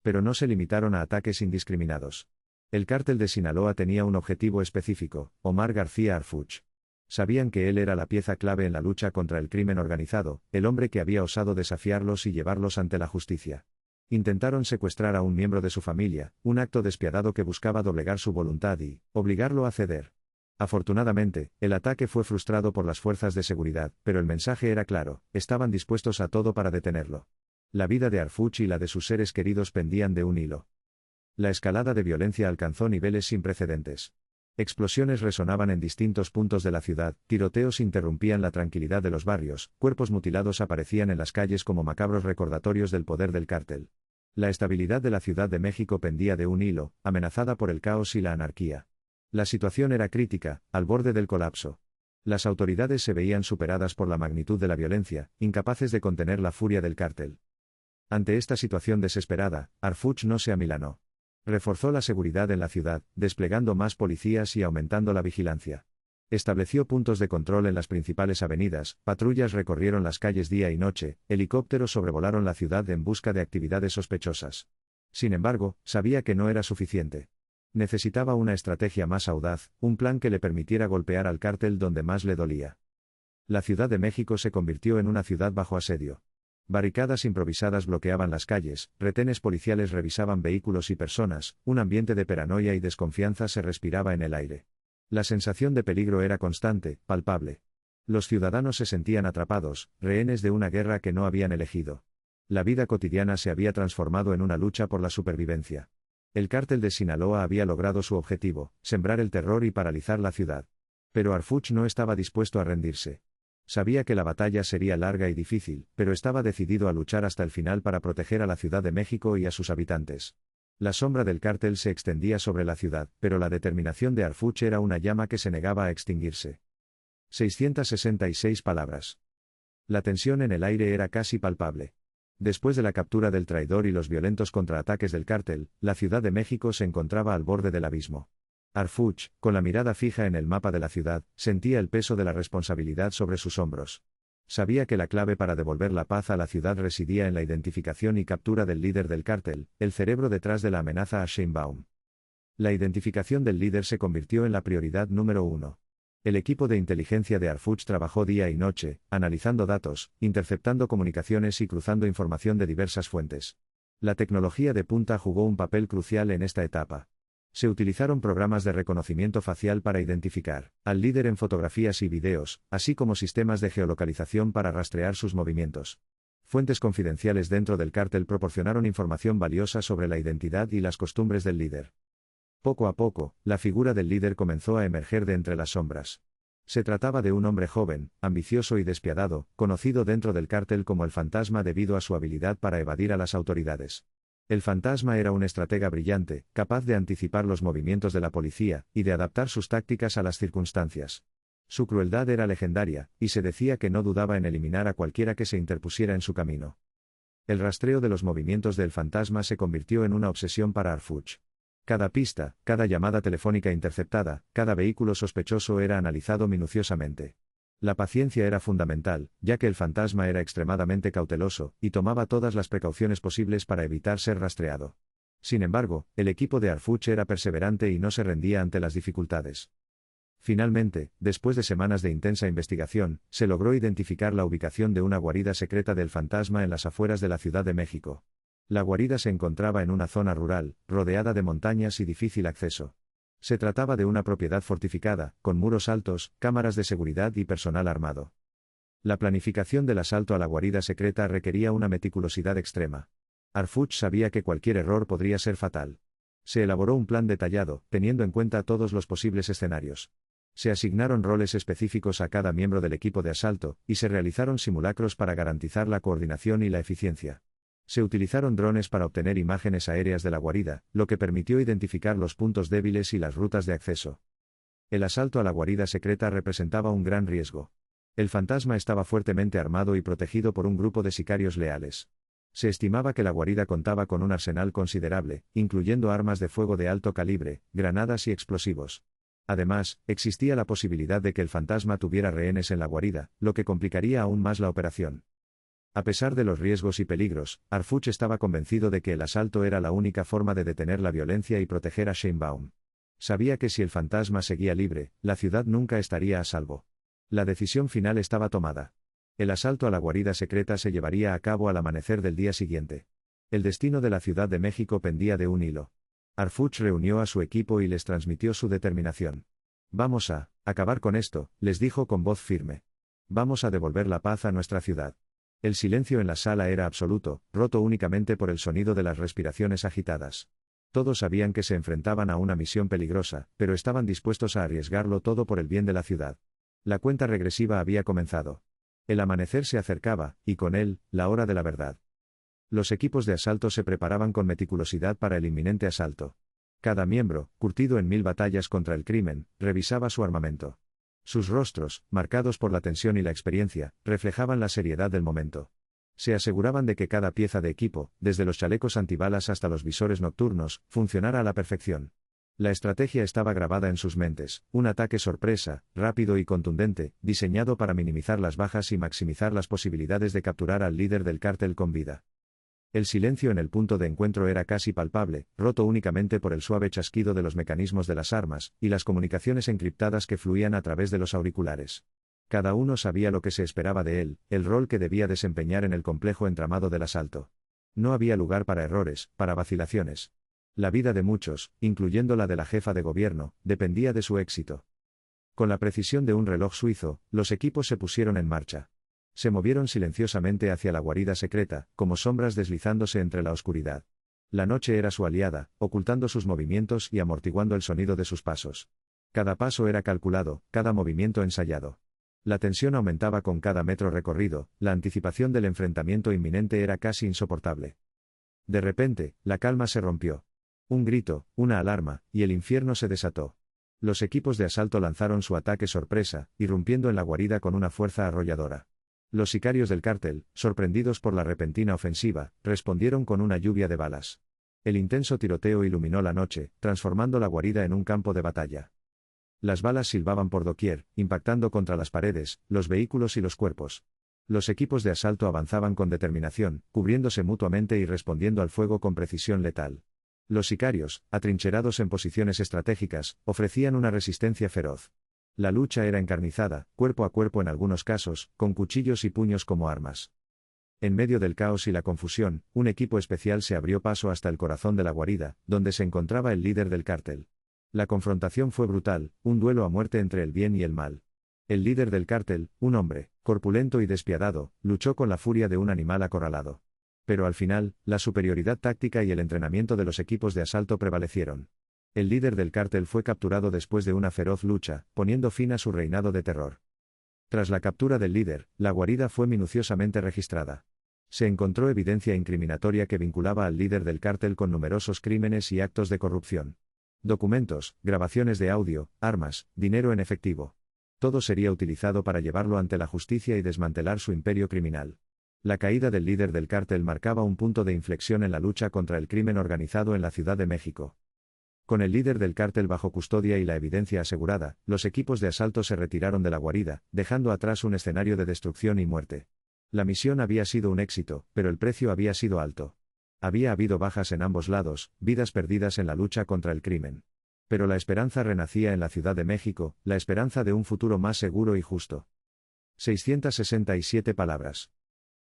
Pero no se limitaron a ataques indiscriminados. El cártel de Sinaloa tenía un objetivo específico: Omar García Harfuch. Sabían que él era la pieza clave en la lucha contra el crimen organizado, el hombre que había osado desafiarlos y llevarlos ante la justicia. Intentaron secuestrar a un miembro de su familia, un acto despiadado que buscaba doblegar su voluntad y obligarlo a ceder. Afortunadamente, el ataque fue frustrado por las fuerzas de seguridad, pero el mensaje era claro: estaban dispuestos a todo para detenerlo. La vida de Harfuch y la de sus seres queridos pendían de un hilo. La escalada de violencia alcanzó niveles sin precedentes. Explosiones resonaban en distintos puntos de la ciudad, tiroteos interrumpían la tranquilidad de los barrios, cuerpos mutilados aparecían en las calles como macabros recordatorios del poder del cártel. La estabilidad de la Ciudad de México pendía de un hilo, amenazada por el caos y la anarquía. La situación era crítica, al borde del colapso. Las autoridades se veían superadas por la magnitud de la violencia, incapaces de contener la furia del cártel. Ante esta situación desesperada, Harfuch no se amilanó. Reforzó la seguridad en la ciudad, desplegando más policías y aumentando la vigilancia. Estableció puntos de control en las principales avenidas, patrullas recorrieron las calles día y noche, helicópteros sobrevolaron la ciudad en busca de actividades sospechosas. Sin embargo, sabía que no era suficiente. Necesitaba una estrategia más audaz, un plan que le permitiera golpear al cártel donde más le dolía. La Ciudad de México se convirtió en una ciudad bajo asedio. Barricadas improvisadas bloqueaban las calles, retenes policiales revisaban vehículos y personas, un ambiente de paranoia y desconfianza se respiraba en el aire. La sensación de peligro era constante, palpable. Los ciudadanos se sentían atrapados, rehenes de una guerra que no habían elegido. La vida cotidiana se había transformado en una lucha por la supervivencia. El cártel de Sinaloa había logrado su objetivo: sembrar el terror y paralizar la ciudad. Pero Harfuch no estaba dispuesto a rendirse. Sabía que la batalla sería larga y difícil, pero estaba decidido a luchar hasta el final para proteger a la Ciudad de México y a sus habitantes. La sombra del cártel se extendía sobre la ciudad, pero la determinación de Harfuch era una llama que se negaba a extinguirse. 666 palabras. La tensión en el aire era casi palpable. Después de la captura del traidor y los violentos contraataques del cártel, la Ciudad de México se encontraba al borde del abismo. Harfuch, con la mirada fija en el mapa de la ciudad, sentía el peso de la responsabilidad sobre sus hombros. Sabía que la clave para devolver la paz a la ciudad residía en la identificación y captura del líder del cártel, el cerebro detrás de la amenaza a Sheinbaum. La identificación del líder se convirtió en la prioridad número 1. El equipo de inteligencia de Harfuch trabajó día y noche, analizando datos, interceptando comunicaciones y cruzando información de diversas fuentes. La tecnología de punta jugó un papel crucial en esta etapa. Se utilizaron programas de reconocimiento facial para identificar al líder en fotografías y videos, así como sistemas de geolocalización para rastrear sus movimientos. Fuentes confidenciales dentro del cártel proporcionaron información valiosa sobre la identidad y las costumbres del líder. Poco a poco, la figura del líder comenzó a emerger de entre las sombras. Se trataba de un hombre joven, ambicioso y despiadado, conocido dentro del cártel como el Fantasma debido a su habilidad para evadir a las autoridades. El Fantasma era un estratega brillante, capaz de anticipar los movimientos de la policía, y de adaptar sus tácticas a las circunstancias. Su crueldad era legendaria, y se decía que no dudaba en eliminar a cualquiera que se interpusiera en su camino. El rastreo de los movimientos del Fantasma se convirtió en una obsesión para Harfuch. Cada pista, cada llamada telefónica interceptada, cada vehículo sospechoso era analizado minuciosamente. La paciencia era fundamental, ya que el Fantasma era extremadamente cauteloso, y tomaba todas las precauciones posibles para evitar ser rastreado. Sin embargo, el equipo de Harfuch era perseverante y no se rendía ante las dificultades. Finalmente, después de semanas de intensa investigación, se logró identificar la ubicación de una guarida secreta del Fantasma en las afueras de la Ciudad de México. La guarida se encontraba en una zona rural, rodeada de montañas y difícil acceso. Se trataba de una propiedad fortificada, con muros altos, cámaras de seguridad y personal armado. La planificación del asalto a la guarida secreta requería una meticulosidad extrema. Harfuch sabía que cualquier error podría ser fatal. Se elaboró un plan detallado, teniendo en cuenta todos los posibles escenarios. Se asignaron roles específicos a cada miembro del equipo de asalto, y se realizaron simulacros para garantizar la coordinación y la eficiencia. Se utilizaron drones para obtener imágenes aéreas de la guarida, lo que permitió identificar los puntos débiles y las rutas de acceso. El asalto a la guarida secreta representaba un gran riesgo. El Fantasma estaba fuertemente armado y protegido por un grupo de sicarios leales. Se estimaba que la guarida contaba con un arsenal considerable, incluyendo armas de fuego de alto calibre, granadas y explosivos. Además, existía la posibilidad de que el Fantasma tuviera rehenes en la guarida, lo que complicaría aún más la operación. A pesar de los riesgos y peligros, Harfuch estaba convencido de que el asalto era la única forma de detener la violencia y proteger a Sheinbaum. Sabía que si el Fantasma seguía libre, la ciudad nunca estaría a salvo. La decisión final estaba tomada. El asalto a la guarida secreta se llevaría a cabo al amanecer del día siguiente. El destino de la Ciudad de México pendía de un hilo. Harfuch reunió a su equipo y les transmitió su determinación. «Vamos a acabar con esto», les dijo con voz firme. «Vamos a devolver la paz a nuestra ciudad». El silencio en la sala era absoluto, roto únicamente por el sonido de las respiraciones agitadas. Todos sabían que se enfrentaban a una misión peligrosa, pero estaban dispuestos a arriesgarlo todo por el bien de la ciudad. La cuenta regresiva había comenzado. El amanecer se acercaba, y con él, la hora de la verdad. Los equipos de asalto se preparaban con meticulosidad para el inminente asalto. Cada miembro, curtido en 1000 batallas contra el crimen, revisaba su armamento. Sus rostros, marcados por la tensión y la experiencia, reflejaban la seriedad del momento. Se aseguraban de que cada pieza de equipo, desde los chalecos antibalas hasta los visores nocturnos, funcionara a la perfección. La estrategia estaba grabada en sus mentes, un ataque sorpresa, rápido y contundente, diseñado para minimizar las bajas y maximizar las posibilidades de capturar al líder del cártel con vida. El silencio en el punto de encuentro era casi palpable, roto únicamente por el suave chasquido de los mecanismos de las armas, y las comunicaciones encriptadas que fluían a través de los auriculares. Cada uno sabía lo que se esperaba de él, el rol que debía desempeñar en el complejo entramado del asalto. No había lugar para errores, para vacilaciones. La vida de muchos, incluyendo la de la jefa de gobierno, dependía de su éxito. Con la precisión de un reloj suizo, los equipos se pusieron en marcha. Se movieron silenciosamente hacia la guarida secreta, como sombras deslizándose entre la oscuridad. La noche era su aliada, ocultando sus movimientos y amortiguando el sonido de sus pasos. Cada paso era calculado, cada movimiento ensayado. La tensión aumentaba con cada metro recorrido, la anticipación del enfrentamiento inminente era casi insoportable. De repente, la calma se rompió. Un grito, una alarma, y el infierno se desató. Los equipos de asalto lanzaron su ataque sorpresa, irrumpiendo en la guarida con una fuerza arrolladora. Los sicarios del cártel, sorprendidos por la repentina ofensiva, respondieron con una lluvia de balas. El intenso tiroteo iluminó la noche, transformando la guarida en un campo de batalla. Las balas silbaban por doquier, impactando contra las paredes, los vehículos y los cuerpos. Los equipos de asalto avanzaban con determinación, cubriéndose mutuamente y respondiendo al fuego con precisión letal. Los sicarios, atrincherados en posiciones estratégicas, ofrecían una resistencia feroz. La lucha era encarnizada, cuerpo a cuerpo en algunos casos, con cuchillos y puños como armas. En medio del caos y la confusión, un equipo especial se abrió paso hasta el corazón de la guarida, donde se encontraba el líder del cártel. La confrontación fue brutal, un duelo a muerte entre el bien y el mal. El líder del cártel, un hombre, corpulento y despiadado, luchó con la furia de un animal acorralado. Pero al final, la superioridad táctica y el entrenamiento de los equipos de asalto prevalecieron. El líder del cártel fue capturado después de una feroz lucha, poniendo fin a su reinado de terror. Tras la captura del líder, la guarida fue minuciosamente registrada. Se encontró evidencia incriminatoria que vinculaba al líder del cártel con numerosos crímenes y actos de corrupción. Documentos, grabaciones de audio, armas, dinero en efectivo. Todo sería utilizado para llevarlo ante la justicia y desmantelar su imperio criminal. La caída del líder del cártel marcaba un punto de inflexión en la lucha contra el crimen organizado en la Ciudad de México. Con el líder del cártel bajo custodia y la evidencia asegurada, los equipos de asalto se retiraron de la guarida, dejando atrás un escenario de destrucción y muerte. La misión había sido un éxito, pero el precio había sido alto. Había habido bajas en ambos lados, vidas perdidas en la lucha contra el crimen. Pero la esperanza renacía en la Ciudad de México, la esperanza de un futuro más seguro y justo. 667 palabras.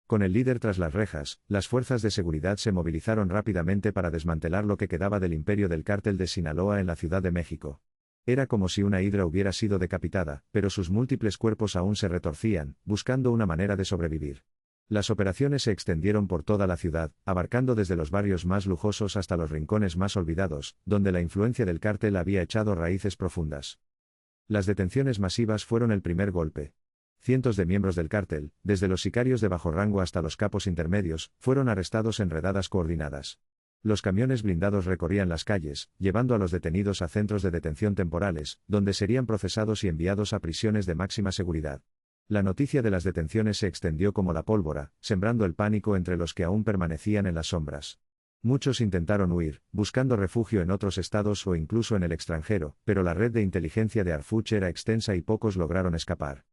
Con el líder tras las rejas, las fuerzas de seguridad se movilizaron rápidamente para desmantelar lo que quedaba del imperio del cártel de Sinaloa en la Ciudad de México. Era como si una hidra hubiera sido decapitada, pero sus múltiples cuerpos aún se retorcían, buscando una manera de sobrevivir. Las operaciones se extendieron por toda la ciudad, abarcando desde los barrios más lujosos hasta los rincones más olvidados, donde la influencia del cártel había echado raíces profundas. Las detenciones masivas fueron el primer golpe. Cientos de miembros del cártel, desde los sicarios de bajo rango hasta los capos intermedios, fueron arrestados en redadas coordinadas. Los camiones blindados recorrían las calles, llevando a los detenidos a centros de detención temporales, donde serían procesados y enviados a prisiones de máxima seguridad. La noticia de las detenciones se extendió como la pólvora, sembrando el pánico entre los que aún permanecían en las sombras. Muchos intentaron huir, buscando refugio en otros estados o incluso en el extranjero, pero la red de inteligencia de Harfuch era extensa y pocos lograron escapar.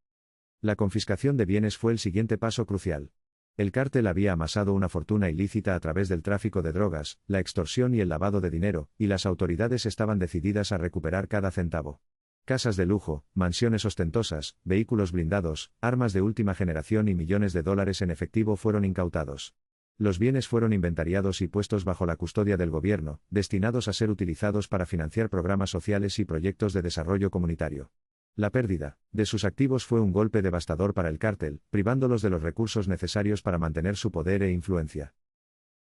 La confiscación de bienes fue el siguiente paso crucial. El cártel había amasado una fortuna ilícita a través del tráfico de drogas, la extorsión y el lavado de dinero, y las autoridades estaban decididas a recuperar cada centavo. Casas de lujo, mansiones ostentosas, vehículos blindados, armas de última generación y millones de dólares en efectivo fueron incautados. Los bienes fueron inventariados y puestos bajo la custodia del gobierno, destinados a ser utilizados para financiar programas sociales y proyectos de desarrollo comunitario. La pérdida de sus activos fue un golpe devastador para el cártel, privándolos de los recursos necesarios para mantener su poder e influencia.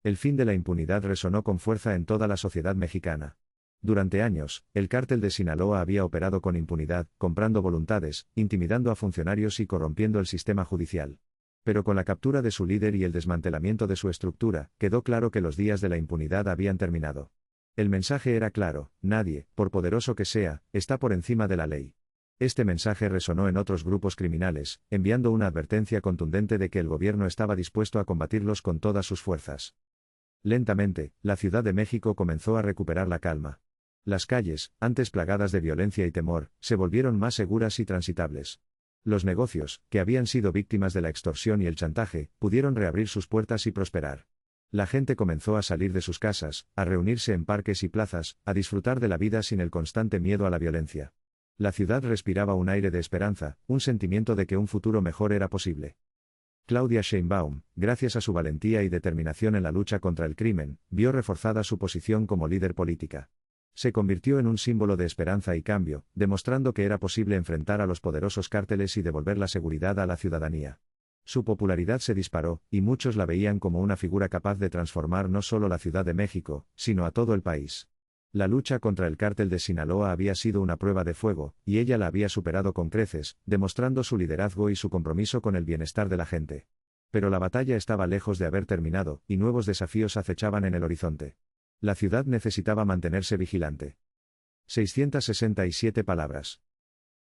El fin de la impunidad resonó con fuerza en toda la sociedad mexicana. Durante años, el cártel de Sinaloa había operado con impunidad, comprando voluntades, intimidando a funcionarios y corrompiendo el sistema judicial. Pero con la captura de su líder y el desmantelamiento de su estructura, quedó claro que los días de la impunidad habían terminado. El mensaje era claro: nadie, por poderoso que sea, está por encima de la ley. Este mensaje resonó en otros grupos criminales, enviando una advertencia contundente de que el gobierno estaba dispuesto a combatirlos con todas sus fuerzas. Lentamente, la Ciudad de México comenzó a recuperar la calma. Las calles, antes plagadas de violencia y temor, se volvieron más seguras y transitables. Los negocios, que habían sido víctimas de la extorsión y el chantaje, pudieron reabrir sus puertas y prosperar. La gente comenzó a salir de sus casas, a reunirse en parques y plazas, a disfrutar de la vida sin el constante miedo a la violencia. La ciudad respiraba un aire de esperanza, un sentimiento de que un futuro mejor era posible. Claudia Sheinbaum, gracias a su valentía y determinación en la lucha contra el crimen, vio reforzada su posición como líder política. Se convirtió en un símbolo de esperanza y cambio, demostrando que era posible enfrentar a los poderosos cárteles y devolver la seguridad a la ciudadanía. Su popularidad se disparó, y muchos la veían como una figura capaz de transformar no solo la Ciudad de México, sino a todo el país. La lucha contra el cártel de Sinaloa había sido una prueba de fuego, y ella la había superado con creces, demostrando su liderazgo y su compromiso con el bienestar de la gente. Pero la batalla estaba lejos de haber terminado, y nuevos desafíos acechaban en el horizonte. La ciudad necesitaba mantenerse vigilante. 667 palabras.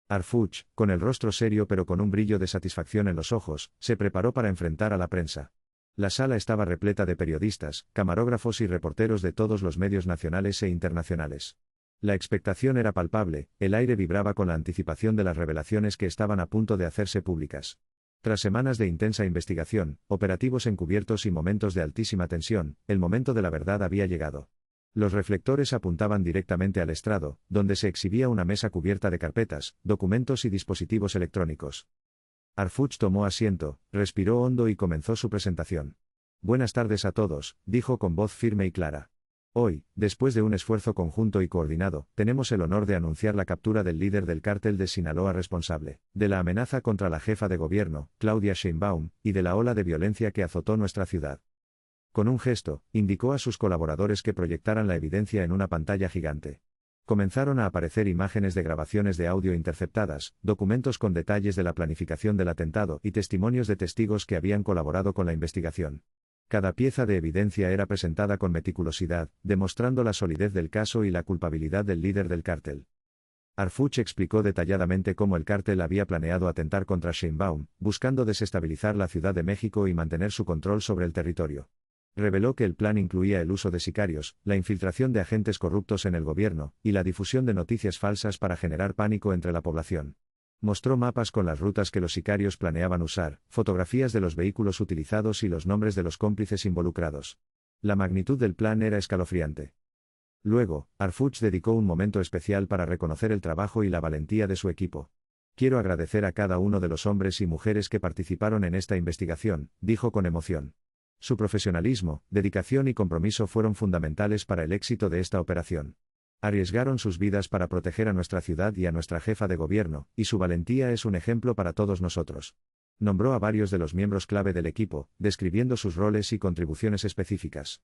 Arfuch, con el rostro serio pero con un brillo de satisfacción en los ojos, se preparó para enfrentar a la prensa. La sala estaba repleta de periodistas, camarógrafos y reporteros de todos los medios nacionales e internacionales. La expectación era palpable, el aire vibraba con la anticipación de las revelaciones que estaban a punto de hacerse públicas. Tras semanas de intensa investigación, operativos encubiertos y momentos de altísima tensión, el momento de la verdad había llegado. Los reflectores apuntaban directamente al estrado, donde se exhibía una mesa cubierta de carpetas, documentos y dispositivos electrónicos. Arfuch tomó asiento, respiró hondo y comenzó su presentación. Buenas tardes a todos, dijo con voz firme y clara. Hoy, después de un esfuerzo conjunto y coordinado, tenemos el honor de anunciar la captura del líder del cártel de Sinaloa responsable de la amenaza contra la jefa de gobierno, Claudia Sheinbaum, y de la ola de violencia que azotó nuestra ciudad. Con un gesto, indicó a sus colaboradores que proyectaran la evidencia en una pantalla gigante. Comenzaron a aparecer imágenes de grabaciones de audio interceptadas, documentos con detalles de la planificación del atentado y testimonios de testigos que habían colaborado con la investigación. Cada pieza de evidencia era presentada con meticulosidad, demostrando la solidez del caso y la culpabilidad del líder del cártel. Arfuch explicó detalladamente cómo el cártel había planeado atentar contra Sheinbaum, buscando desestabilizar la Ciudad de México y mantener su control sobre el territorio. Reveló que el plan incluía el uso de sicarios, la infiltración de agentes corruptos en el gobierno, y la difusión de noticias falsas para generar pánico entre la población. Mostró mapas con las rutas que los sicarios planeaban usar, fotografías de los vehículos utilizados y los nombres de los cómplices involucrados. La magnitud del plan era escalofriante. Luego, Arfuch dedicó un momento especial para reconocer el trabajo y la valentía de su equipo. Quiero agradecer a cada uno de los hombres y mujeres que participaron en esta investigación, dijo con emoción. Su profesionalismo, dedicación y compromiso fueron fundamentales para el éxito de esta operación. Arriesgaron sus vidas para proteger a nuestra ciudad y a nuestra jefa de gobierno, y su valentía es un ejemplo para todos nosotros. Nombró a varios de los miembros clave del equipo, describiendo sus roles y contribuciones específicas.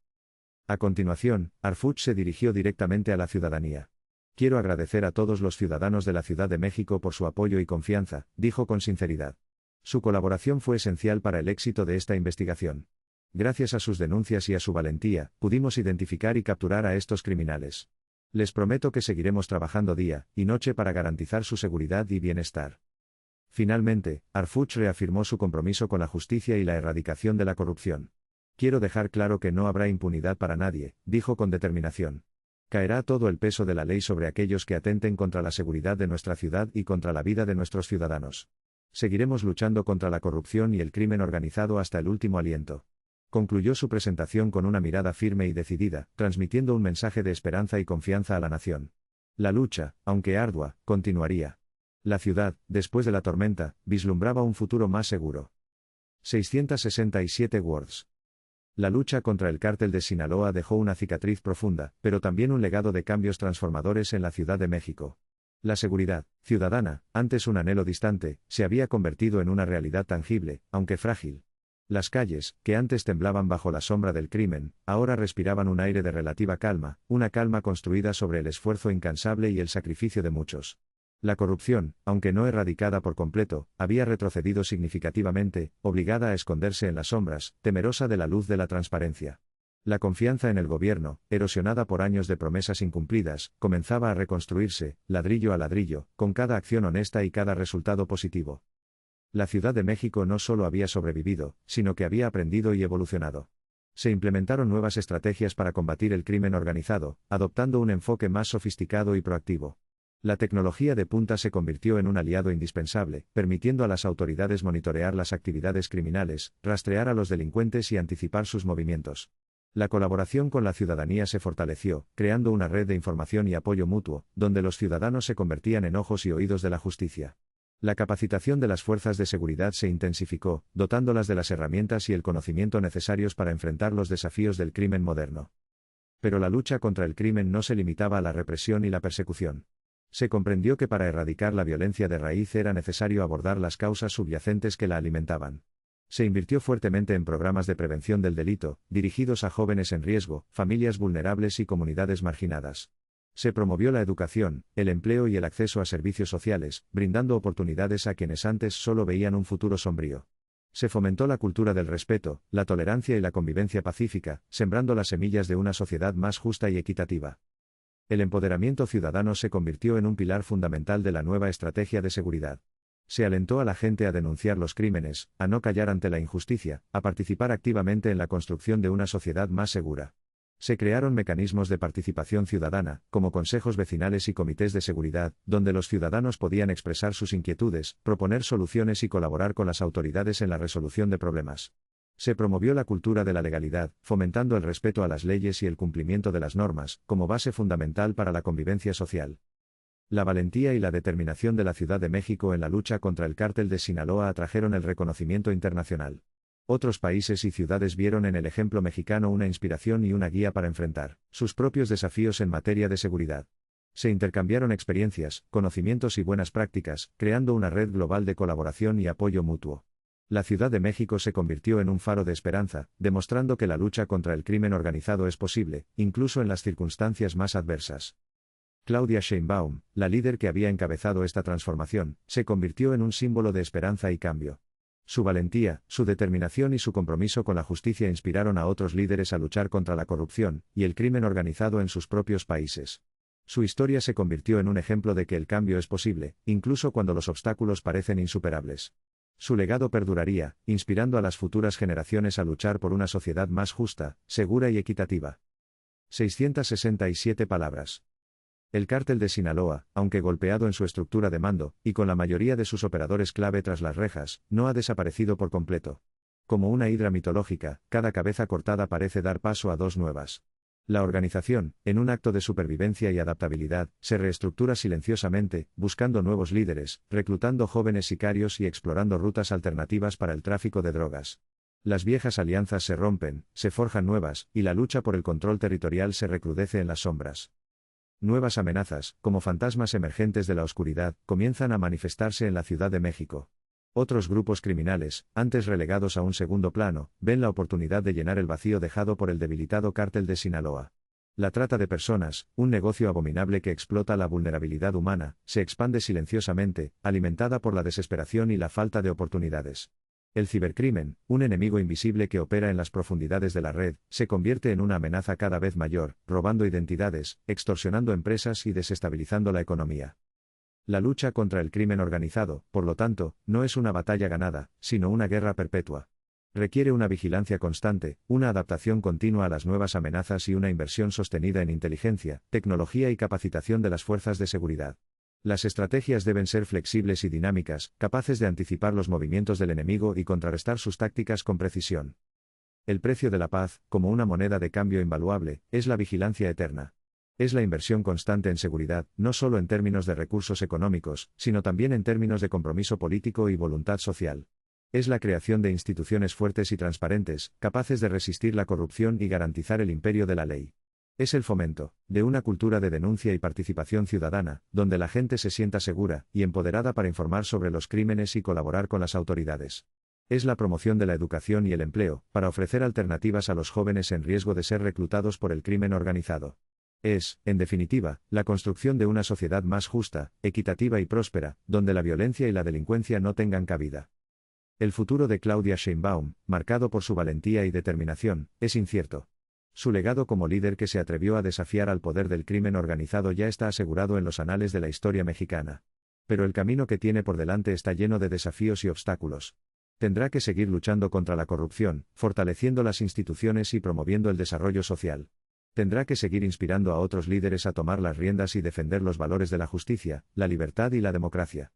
A continuación, Arfuch se dirigió directamente a la ciudadanía. Quiero agradecer a todos los ciudadanos de la Ciudad de México por su apoyo y confianza, dijo con sinceridad. Su colaboración fue esencial para el éxito de esta investigación. Gracias a sus denuncias y a su valentía, pudimos identificar y capturar a estos criminales. Les prometo que seguiremos trabajando día y noche para garantizar su seguridad y bienestar. Finalmente, Arfuch reafirmó su compromiso con la justicia y la erradicación de la corrupción. Quiero dejar claro que no habrá impunidad para nadie, dijo con determinación. Caerá todo el peso de la ley sobre aquellos que atenten contra la seguridad de nuestra ciudad y contra la vida de nuestros ciudadanos. Seguiremos luchando contra la corrupción y el crimen organizado hasta el último aliento. Concluyó su presentación con una mirada firme y decidida, transmitiendo un mensaje de esperanza y confianza a la nación. La lucha, aunque ardua, continuaría. La ciudad, después de la tormenta, vislumbraba un futuro más seguro. 667 words. La lucha contra el cártel de Sinaloa dejó una cicatriz profunda, pero también un legado de cambios transformadores en la Ciudad de México. La seguridad ciudadana, antes un anhelo distante, se había convertido en una realidad tangible, aunque frágil. Las calles, que antes temblaban bajo la sombra del crimen, ahora respiraban un aire de relativa calma, una calma construida sobre el esfuerzo incansable y el sacrificio de muchos. La corrupción, aunque no erradicada por completo, había retrocedido significativamente, obligada a esconderse en las sombras, temerosa de la luz de la transparencia. La confianza en el gobierno, erosionada por años de promesas incumplidas, comenzaba a reconstruirse, ladrillo a ladrillo, con cada acción honesta y cada resultado positivo. La Ciudad de México no solo había sobrevivido, sino que había aprendido y evolucionado. Se implementaron nuevas estrategias para combatir el crimen organizado, adoptando un enfoque más sofisticado y proactivo. La tecnología de punta se convirtió en un aliado indispensable, permitiendo a las autoridades monitorear las actividades criminales, rastrear a los delincuentes y anticipar sus movimientos. La colaboración con la ciudadanía se fortaleció, creando una red de información y apoyo mutuo, donde los ciudadanos se convertían en ojos y oídos de la justicia. La capacitación de las fuerzas de seguridad se intensificó, dotándolas de las herramientas y el conocimiento necesarios para enfrentar los desafíos del crimen moderno. Pero la lucha contra el crimen no se limitaba a la represión y la persecución. Se comprendió que para erradicar la violencia de raíz era necesario abordar las causas subyacentes que la alimentaban. Se invirtió fuertemente en programas de prevención del delito, dirigidos a jóvenes en riesgo, familias vulnerables y comunidades marginadas. Se promovió la educación, el empleo y el acceso a servicios sociales, brindando oportunidades a quienes antes solo veían un futuro sombrío. Se fomentó la cultura del respeto, la tolerancia y la convivencia pacífica, sembrando las semillas de una sociedad más justa y equitativa. El empoderamiento ciudadano se convirtió en un pilar fundamental de la nueva estrategia de seguridad. Se alentó a la gente a denunciar los crímenes, a no callar ante la injusticia, a participar activamente en la construcción de una sociedad más segura. Se crearon mecanismos de participación ciudadana, como consejos vecinales y comités de seguridad, donde los ciudadanos podían expresar sus inquietudes, proponer soluciones y colaborar con las autoridades en la resolución de problemas. Se promovió la cultura de la legalidad, fomentando el respeto a las leyes y el cumplimiento de las normas, como base fundamental para la convivencia social. La valentía y la determinación de la Ciudad de México en la lucha contra el cártel de Sinaloa atrajeron el reconocimiento internacional. Otros países y ciudades vieron en el ejemplo mexicano una inspiración y una guía para enfrentar sus propios desafíos en materia de seguridad. Se intercambiaron experiencias, conocimientos y buenas prácticas, creando una red global de colaboración y apoyo mutuo. La Ciudad de México se convirtió en un faro de esperanza, demostrando que la lucha contra el crimen organizado es posible, incluso en las circunstancias más adversas. Claudia Sheinbaum, la líder que había encabezado esta transformación, se convirtió en un símbolo de esperanza y cambio. Su valentía, su determinación y su compromiso con la justicia inspiraron a otros líderes a luchar contra la corrupción y el crimen organizado en sus propios países. Su historia se convirtió en un ejemplo de que el cambio es posible, incluso cuando los obstáculos parecen insuperables. Su legado perduraría, inspirando a las futuras generaciones a luchar por una sociedad más justa, segura y equitativa. 667 palabras. El cártel de Sinaloa, aunque golpeado en su estructura de mando, y con la mayoría de sus operadores clave tras las rejas, no ha desaparecido por completo. Como una hidra mitológica, cada cabeza cortada parece dar paso a dos nuevas. La organización, en un acto de supervivencia y adaptabilidad, se reestructura silenciosamente, buscando nuevos líderes, reclutando jóvenes sicarios y explorando rutas alternativas para el tráfico de drogas. Las viejas alianzas se rompen, se forjan nuevas, y la lucha por el control territorial se recrudece en las sombras. Nuevas amenazas, como fantasmas emergentes de la oscuridad, comienzan a manifestarse en la Ciudad de México. Otros grupos criminales, antes relegados a un segundo plano, ven la oportunidad de llenar el vacío dejado por el debilitado cártel de Sinaloa. La trata de personas, un negocio abominable que explota la vulnerabilidad humana, se expande silenciosamente, alimentada por la desesperación y la falta de oportunidades. El cibercrimen, un enemigo invisible que opera en las profundidades de la red, se convierte en una amenaza cada vez mayor, robando identidades, extorsionando empresas y desestabilizando la economía. La lucha contra el crimen organizado, por lo tanto, no es una batalla ganada, sino una guerra perpetua. Requiere una vigilancia constante, una adaptación continua a las nuevas amenazas y una inversión sostenida en inteligencia, tecnología y capacitación de las fuerzas de seguridad. Las estrategias deben ser flexibles y dinámicas, capaces de anticipar los movimientos del enemigo y contrarrestar sus tácticas con precisión. El precio de la paz, como una moneda de cambio invaluable, es la vigilancia eterna. Es la inversión constante en seguridad, no solo en términos de recursos económicos, sino también en términos de compromiso político y voluntad social. Es la creación de instituciones fuertes y transparentes, capaces de resistir la corrupción y garantizar el imperio de la ley. Es el fomento de una cultura de denuncia y participación ciudadana, donde la gente se sienta segura y empoderada para informar sobre los crímenes y colaborar con las autoridades. Es la promoción de la educación y el empleo, para ofrecer alternativas a los jóvenes en riesgo de ser reclutados por el crimen organizado. Es, en definitiva, la construcción de una sociedad más justa, equitativa y próspera, donde la violencia y la delincuencia no tengan cabida. El futuro de Claudia Sheinbaum, marcado por su valentía y determinación, es incierto. Su legado como líder que se atrevió a desafiar al poder del crimen organizado ya está asegurado en los anales de la historia mexicana. Pero el camino que tiene por delante está lleno de desafíos y obstáculos. Tendrá que seguir luchando contra la corrupción, fortaleciendo las instituciones y promoviendo el desarrollo social. Tendrá que seguir inspirando a otros líderes a tomar las riendas y defender los valores de la justicia, la libertad y la democracia.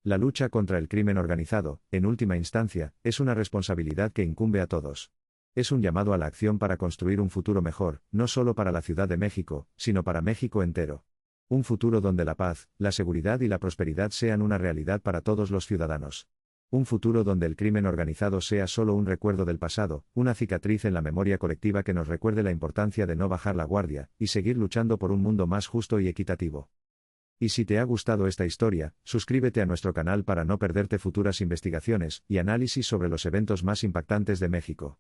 La lucha contra el crimen organizado, en última instancia, es una responsabilidad que incumbe a todos. Es un llamado a la acción para construir un futuro mejor, no solo para la Ciudad de México, sino para México entero. Un futuro donde la paz, la seguridad y la prosperidad sean una realidad para todos los ciudadanos. Un futuro donde el crimen organizado sea solo un recuerdo del pasado, una cicatriz en la memoria colectiva que nos recuerde la importancia de no bajar la guardia, y seguir luchando por un mundo más justo y equitativo. Y si te ha gustado esta historia, suscríbete a nuestro canal para no perderte futuras investigaciones y análisis sobre los eventos más impactantes de México.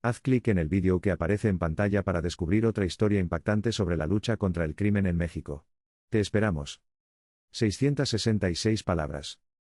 Haz clic en el vídeo que aparece en pantalla para descubrir otra historia impactante sobre la lucha contra el crimen en México. Te esperamos. 666 palabras.